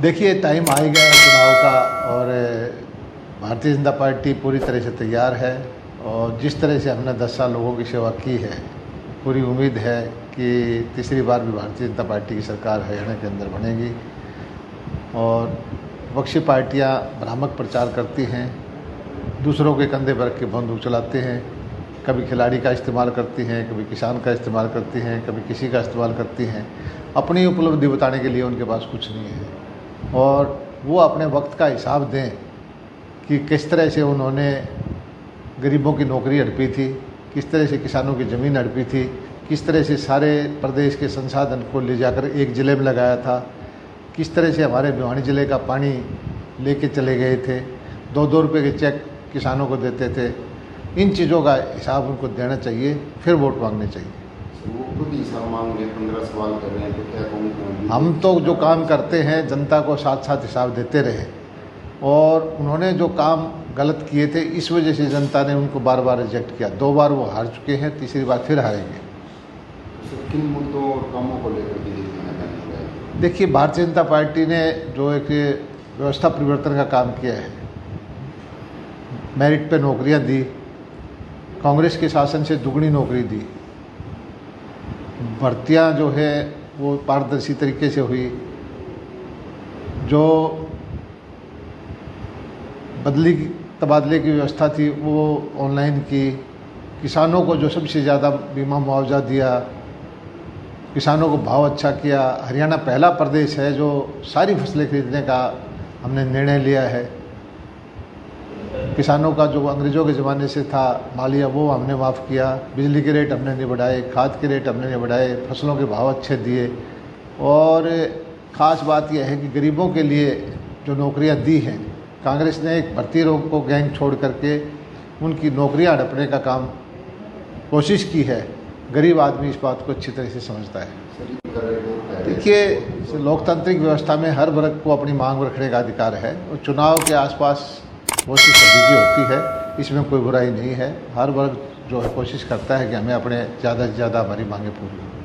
देखिए, टाइम आ ही गया है चुनाव का और भारतीय जनता पार्टी पूरी तरह से तैयार है। और जिस तरह से हमने 10 साल लोगों की सेवा की है, पूरी उम्मीद है कि तीसरी बार भी भारतीय जनता पार्टी की सरकार हरियाणा के अंदर बनेगी। और विपक्षी पार्टियां भ्रामक प्रचार करती हैं, दूसरों के कंधे पर रख के बंदूक चलाते हैं, कभी खिलाड़ी का इस्तेमाल करती हैं, कभी किसान का इस्तेमाल करती हैं, कभी किसी का इस्तेमाल करती हैं। अपनी उपलब्धि बताने के लिए उनके पास कुछ नहीं है और वो अपने वक्त का हिसाब दें कि किस तरह से उन्होंने गरीबों की नौकरी हड़पी थी, किस तरह से किसानों की ज़मीन हड़पी थी, किस तरह से सारे प्रदेश के संसाधन को ले जाकर एक ज़िले में लगाया था, किस तरह से हमारे भिवानी ज़िले का पानी लेके चले गए थे, 2-2 रुपये के चेक किसानों को देते थे। इन चीज़ों का हिसाब उनको देना चाहिए, फिर वोट मांगने चाहिए। वो खुद हिसाब मांग रहे, 15 सवाल कर रहे हैं, तो क्या कहूँ? हम तो जो काम करते हैं जनता को साथ साथ हिसाब देते रहे और उन्होंने जो काम गलत किए थे इस वजह से जनता ने उनको बार बार रिजेक्ट किया। 2 बार वो हार चुके हैं, तीसरी बार फिर हारेंगे। तो किन मुद्दों और कामों को लेकर के देखना चाहिए? देखिए, भारतीय जनता पार्टी ने जो एक व्यवस्था परिवर्तन का काम किया है, मेरिट पे नौकरियां दी, कांग्रेस के शासन से दुगनी नौकरी दी, भर्तियां जो है वो पारदर्शी तरीके से हुई, जो बदली तबादले की व्यवस्था थी वो ऑनलाइन की, किसानों को जो सबसे ज़्यादा बीमा मुआवजा दिया, किसानों को भाव अच्छा किया। हरियाणा पहला प्रदेश है जो सारी फसलें खरीदने का हमने निर्णय लिया है। किसानों का जो अंग्रेज़ों के ज़माने से था मालिया वो हमने माफ़ किया, बिजली के रेट हमने नहीं बढ़ाए, खाद के रेट हमने नहीं बढ़ाए, फसलों के भाव अच्छे दिए। और ख़ास बात यह है कि गरीबों के लिए जो नौकरियां दी हैं, कांग्रेस ने एक भर्ती रोग को गैंग छोड़ करके उनकी नौकरियां हड़पने का काम कोशिश की है। गरीब आदमी इस बात को अच्छी तरह से समझता है। देखिए, लोकतांत्रिक व्यवस्था में हर वर्ग को अपनी मांग रखने का अधिकार है और चुनाव के आसपास वो चीज़ सभी की होती है, इसमें कोई बुराई नहीं है। हर वर्ग जो है कोशिश करता है कि हमें अपने ज़्यादा से ज़्यादा हमारी मांगें पूरी हों।